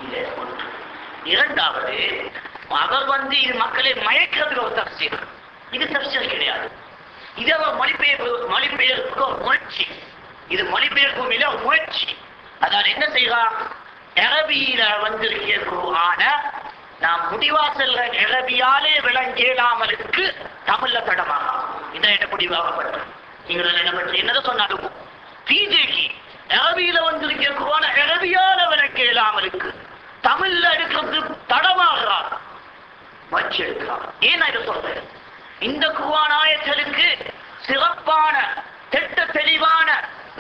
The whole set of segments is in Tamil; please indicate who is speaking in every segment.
Speaker 1: இல்லை. இரண்டாவது, அவர் இது மக்களை மயக்கிறதுக்கு ஒரு தப்சீர். இது தப்சீர் கிடையாது. இது அவர் மொழிபெயர்ப்பு முயற்சி. இது மொழிபெயர்ப்பும் இல்லை, ஒரு முயற்சி. அதாவது என்ன செய்யலாம், அரபியில வந்திருக்கிற குர்ஆன நாம் முடிவாசல் அரபியாலே விளங்கலாமலுக்கு தமிழ்ல தடமாகலாம். இதான் என்ன முடிவாகப்பட்டது. நீங்கள் என்ன பற்றி என்னதான் சொன்னாலும் பிஜேக்கு அரபியில வந்திருக்கிற குர்ஆன அரபியால விளங்கலாமலுக்கு தமிழ்ல எடுக்கிறது தடமாகிறார், வச்சு எடுக்கிறார். ஏன் நான் இதை சொல்றேன், இந்த குர்ஆன் ஆயத்துகளுக்கு சிறப்பான திட்ட தெளிவான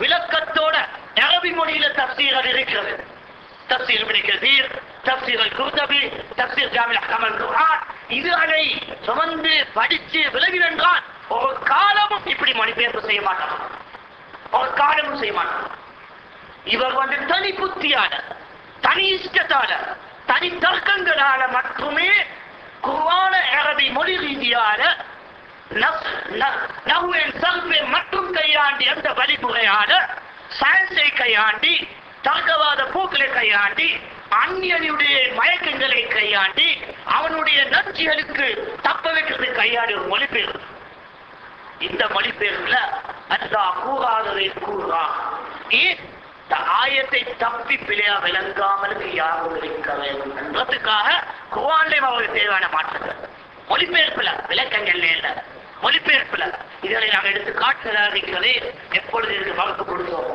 Speaker 1: விளக்கத்தோட அரபி மொழியில தப்சீர் இருக்கிறது. தப்சீர் இப்னு கஸீர், தப்சீர் அல்-குர்துபி, தப்சீர் ஜாமி' அஹ்காம் அல்-குர்ஆன். இதுகளை சுமந்து படிச்சு விளங்கினால் ஒரு காலமும் இப்படி மொழிபெயர்ப்பு செய்ய மாட்டாங்க, ஒரு காலமும் செய்ய மாட்டாங்க. இவர் தனி புத்தியால, தனி இஷ்டத்தால, தனி தர்க்கங்களால மட்டுமே குர்ஆன அரபி மொழி ரீதியான மற்றும் கையாண்டி, அந்த வழிமுறையான சயின்ஸை கையாண்டி, தர்க்கவாத போக்களை கையாண்டி, அந்நியனுடைய மயக்கங்களை கையாண்டி, அவனுடைய நச்சுகளுக்கு தப்ப வைக்கிறது கையாடி ஒரு மொழிபெயர்ப்பு. இந்த மொழிபெயர்ப்புல அல்லாஹ் கூறாததை கூறான். ஏன் ஆயத்தை தப்பி பிழையா விளங்காமலுக்கு யாரும் இருக்க வேண்டும் என்றதுக்காக குர்ஆன்லயும் அவருக்கு தேவையான மாற்றங்கள். மொழிபெயர்ப்புல விளக்கங்கள் இல்ல, மொழிபெயர்ப்புல இதனை நாங்கள் எடுத்து காட்டுகிறார்களே எப்பொழுது இதுக்கு வகுப்பு கொடுத்தோம்.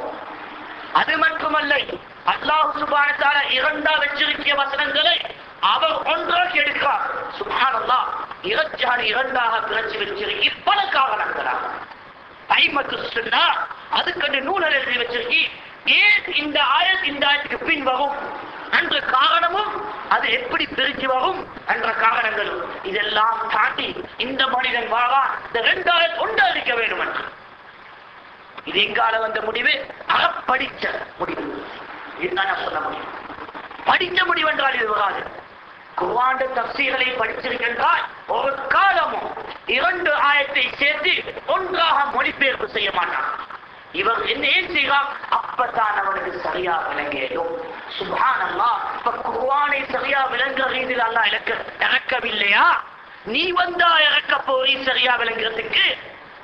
Speaker 1: அது மட்டுமல்ல, அல்லாஹ் சுப்ஹானஹு வ தஆலா இரண்டா வச்சிருக்கிய வசனங்களை அவர் ஒன்றாக எடுக்கிறார். சுப்ஹானல்லாஹ், இரண்டாக பிரிச்சு வச்சிருக்கி பல காரணங்களாக ஐமத்து சுன்னா அதுக்கு நூல் எழுதி வச்சிருக்கி. ஏன் இந்த ஆயத்துக்கு பின் வரும் என்ற காரணமும், அது எப்படி பிரிச்சு வரும் என்ற காரணங்களும் இதெல்லாம் தாண்டி இந்த மனிதன் வாரா இந்த 2 ஆயத் ஒன்றா இருக்க வேண்டும் என்று இது எங்கால வந்த முடிவு, அகப்படிச்ச முடிவு. இதுதான் சொல்ல முடியும். படித்த முடிவு என்றால் இது வராது. குர்ஆன் தஃசீரை படிச்சிருக்கின்றால் ஒரு காலமும் 2 ஆயத்தை சேர்த்து ஒன்றாக மொழிபெயர்ப்பு செய்ய மாட்டான். இவர் என்ன ஏன் செய்வார், அப்பதான் அவனுக்கு சரியா விளங்கியும். சுப்ஹானல்லாஹ், இப்ப குர்ஆனை சரியா விளங்குற ரீதியில் அல்லாஹ் இறக்கவில்லையா? நீ வந்தா இறக்க போய் சரியா விளங்குறதுக்கு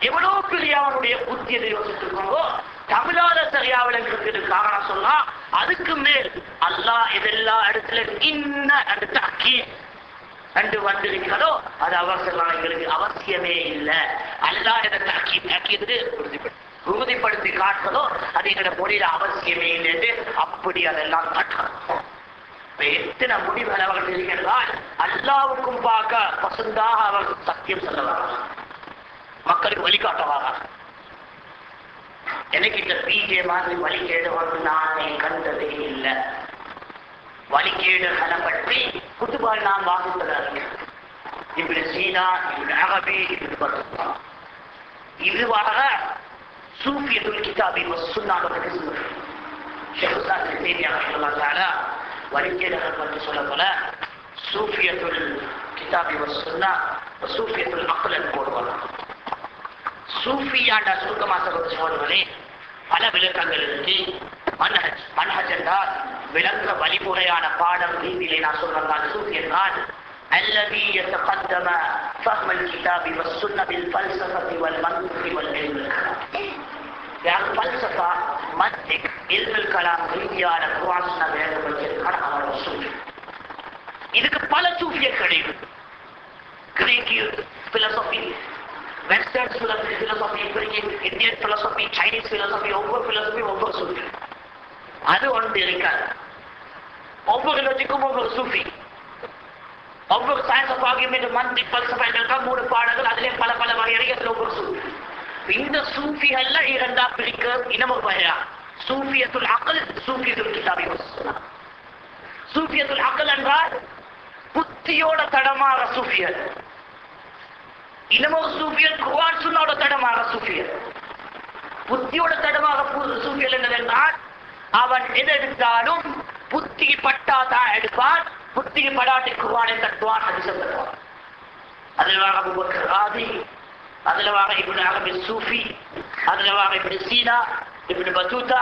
Speaker 1: எவ்வளவு பெரிய அவனுடைய புத்தியதை யோசித்துக்கோங்கோ. தமிழால சரியா விளங்குறதுக்கு காரணம் சொன்னா, அதுக்கு மேல் அல்லாஹ் இதெல்லாம் இடத்துல இன்ன அந்த தாக்கி கண்டு வந்திருக்கிறதோ அது அவசரம் எங்களுக்கு அவசியமே இல்லை. அல்லாஹ் இதை தாக்கியது உறுதிப்படுத்தி காட்டுறதோ அது எங்களோட மொழியில அவசியமே இல்லை. அப்படி அதெல்லாம் காட்டணும். எத்தனை முடிவுகள் அவர்கள் இருக்கிறால் அல்லாவுக்கும் பார்க்க பசுந்தாக அவர் சத்தியம் சொல்லவாங்க, மக்களுக்கு வழிகாட்டவாங்க. எனக்கு இந்த பிஜே மாதிரி வழிகேடு வந்து நானே கண்டதே இல்லை. வழிகேடுகளை பற்றி குத்துபால் நான் வாசித்ததாக இப்படி சீனா, இப்படி அரபி, இப்படி பசுந்தா இதுவாக சூஃபியத்துல் கிதாபி வசுன்னாக வழிகேடுகள் பற்றி சொல்ல போல சூஃபியத்துல் கிதாபி வசுன்னா சூஃபியத்துல் அக்லன் போடுவாங்க. சூஃபியாண்ட சுருக்கமாக சொல்வதே பல விளக்கங்கள் இருக்கு. மன்ஹஜ் என்றால் விளக்க வழிமுறையான பாடம் ரீதியிலே நான் சொல்றேன். சூஃபி என்றால் الذي يتقدم فهم الكتاب والسنة بالفلسفة والمنطق والعلم الكلام. يعني فلسفة منطق علم الكلام ரீதியான குர்ஆன் சுன்னா வேதங்களுக்கான அவர் சூஃபி. இதுக்கு பல சூஃபியர் கிடையாது. Greek philosophy, western philosophy, Indian philosophy, Chinese philosophy, ஒவ்வொரு பிலோசபி ஒவ்வொரு சூஃபி. அது ஒன்று இருக்காது. ஒவ்வொரு லட்சிக்கும் ஒவ்வொரு சூஃபி. ஒவ்வொரு சயின்ஸ் ஆஃப் ஆர்குமெண்ட் மந்தி பல்சபா 3 பாடங்கள், அதிலே பல பல வகைகள் ஒவ்வொரு சூஃபி. இந்த சூஃபிகள்ல இரண்டா பிரிக்க இன்னமொரு வகையா சூஃபியத்துல் அக்ல், சூஃபியத்துல் கிதாபி வசுன்னா. சூஃபியத்துல் அக்ல் என்றால் புத்தியோட தடமாற சூஃபியர். இன்னமொரு சூஃபியர் குர்ஆன் சுன்னாவோட தடமாற சூஃபியர். புத்தியோட தடமாக சூஃபியர் என்னதென்றால் அவன் எது எடுத்தாலும் புத்தி பட்டாதான் எடுப்பான், புத்திக்கு படாட்டி குர்ஆனை தட்டுவான், ஹதீஸை தட்டுவான். அதில் வாங்க அபூபக்கர் ராதி, அதில் வாங்க இப்னு அரபி சூஃபி, அதில் வாங்க இப்னு சீனா, இப்னு பத்தூதா,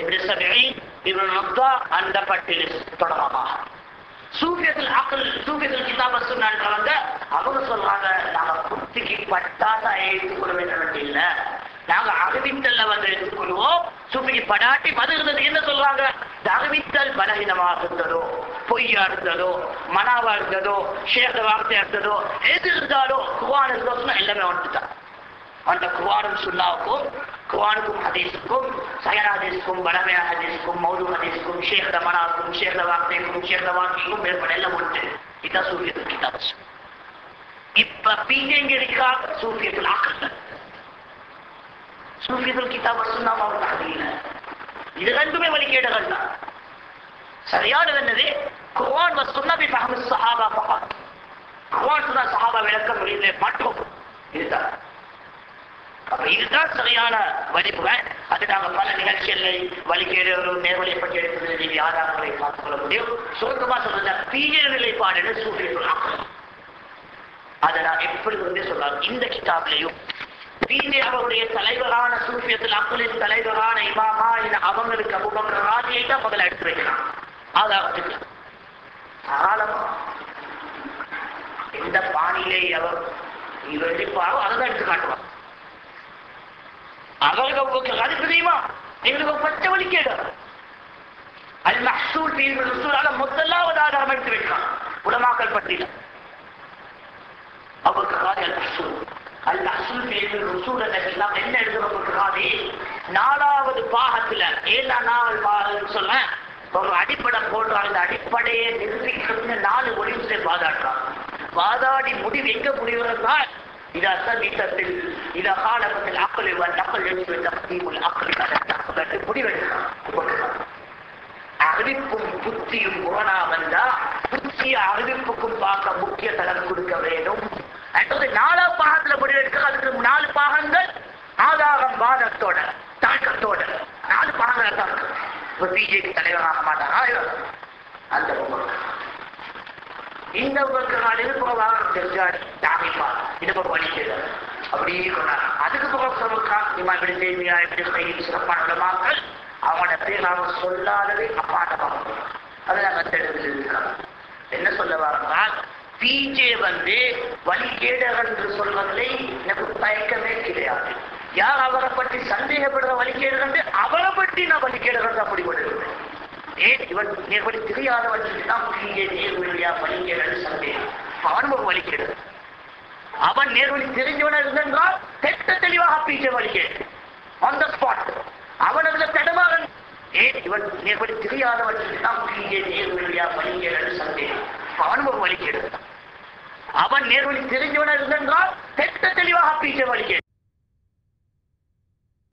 Speaker 1: இப்னு சபீஈன், இவன் அந்த பட்டியல் தொடரமாக சூஃபியத்தில் அக்கல் சூஃபியத்தில் கிதாப சொன்னான்றவங்க அவங்க சொல்றாங்க நாங்க குத்திக்கு பட்டாதான் ஏற்றுக்கொள்ள வேண்டும் இல்லை, நாங்க அறிவித்தல்ல எடுத்துக்கொள்வோம். சூஃபிக்கு படாட்டி மதுகிறது என்ன சொல்றாங்க? அறிவித்தல் பலகீனமாக இருந்ததோ, பொய்யா இருந்ததோ, மனாவா இருந்ததோ, ஷேக வார்த்தையா இருந்ததோ, எது இருந்தாலோ குர்ஆன் இருந்தோம்னா எல்லாமே வந்துட்டான். அந்த குர்ஆனும் சுன்னாவுக்கும் குர்ஆனுக்கும் ஹதீஸுக்கும் சஹீஹ் ஹதீஸுக்கும் பலமையான ஹதீஸுக்கும் மௌது ஹதீஸுக்கும் ஷேக மனாவுக்கும் ஷேக வார்த்தைக்கும் ஷேக வார்த்தைக்கும் மேற்பட எல்லாம் உண்டு. இதுதான் சூஃபியத்தில் கிதாப். இப்ப பிஜேங்க இருக்கா சூஃபியத்தில் ஆக்கல், சூஃபியத்தில் கிதாப் சுன்னாவும் அவங்க ஹதீஸ், இது ரெண்டுமே வழிகேடுகள் தான். சரியானது என்னது? குர்ஆன் வ சுன்னா பி ஃபஹ்மி ஸஹாபா ஃபகத். குர்ஆன் சுன்னா ஸஹாபா விளக்கம் முடியல மட்டும் இதுதான். அப்ப இதுதான் சரியான வழிமுறை. அது நாங்கள் பல நிகழ்ச்சிகளை வழிகேடுகளும் நேர்வழியை பற்றி எடுத்து ஆதாரங்களை பார்த்துக் கொள்ள முடியும். சுருக்கமா சொல்றது பீஜ நிலைப்பாடு சூஃபியத்தில். அதை நான் எப்படி சொல்றாங்க இந்த கிதாபிலையும் பீஜே அவருடைய தலைவரான சூஃபியத்தில் அக்களின் தலைவரான இமாமா அவங்களுக்கு அபூபக்கர் ராஜியை தான் முதல்ல எடுத்து வைக்கலாம். அதாவது தாராளமா எந்த பாணியிலே அவர் இவர் இருப்பாரோ அதை தான் எடுத்து காட்டுவார். அவர்களுக்கு அது தெரியுமா? எங்களுக்கு பச்சை வழிகேடு அல் மஹ்சூல் ஃபீல் ரசூலால முதலாவது ஆதாரம் எடுத்து வைக்கலாம் உலமாக்கள் பற்றியில. அவருக்கு காதி அல் மஹ்சூல் அல் மஹ்சூல் ஃபீல் ரசூல் எல்லாம் என்ன எழுதுறவங்களுக்கு காதி 4வது பாகத்துல 7வது பாகம் சொல்ல ஒரு அடிப்படை போடுறாங்க. இந்த அடிப்படையை நிரூபிக்கிறது 4 முடிவுகளை வாதாடுறாங்க. வாதாடி முடிவு எங்க முடிவுறால் إذا ثبتت إذا خالفت العقل والنقل يجب تقديم العقل على النقل. முடிவெடுக்கிறார். அறிவிப்பும் புத்தியும் முரணா வந்தா புத்திய அறிவிப்புக்கும் பார்க்க முக்கிய தளம் கொடுக்க வேண்டும். 4 பாகத்துல முடிவெடுக்க அதுக்கு 4 பாகங்கள் ஆதாரம் வாதத்தோட தாக்கத்தோட 4 பாகங்கள் தான் இருக்கு. ஒரு பிஜேபி தலைவராக மாட்டாரா அந்த இந்த இருப்பதாக தெரிஞ்சார் தாமிப்பார் இது வழிக்கிறார் அப்படியே கொண்டார். அதுக்கு இப்படி செய்தியா எப்படி செய்தி சிறப்பான உலமாக்கள் அவனோட பேர் நாம சொல்லாதவே அப்பாட்டமாக அதை நாங்கள் தெரிந்து இருக்கிறோம். என்ன சொல்ல வரால் பிஜே வழிகேடர்கள் என்று சொல்வதிலே எனக்கு தயக்கமே கிடையாது. யார் அவரை பற்றி சந்தேகப்படுற வழிகேடுகள் அவரை பற்றி நான் வழிகேடுகள் அப்படி கொண்டிருக்கிறேன். ஏன் இவன் நேர்வழி தெரியாத வச்சுதான் நேர்வழியா வழிகேடு சந்தேகம். அவன் ஒரு வழிகேடு. அவன் நேர்வழி தெரிஞ்சவன இருந்தால் தெட்ட தெளிவாக பீச்ச வழிகேடு ஆன் த ஸ்பாட். அவன் அதுல தடமாக ஏன் இவன் நேர்வழி தெரியாத வச்சுதான் நேர்வழியா வழிகேடு சந்தேகம். அவன் ஒரு வழிகேடு. அவன் நேர்வழி தெரிஞ்சவன இருந்தால் தெட்ட தெளிவாக பீச்ச வழிகேடு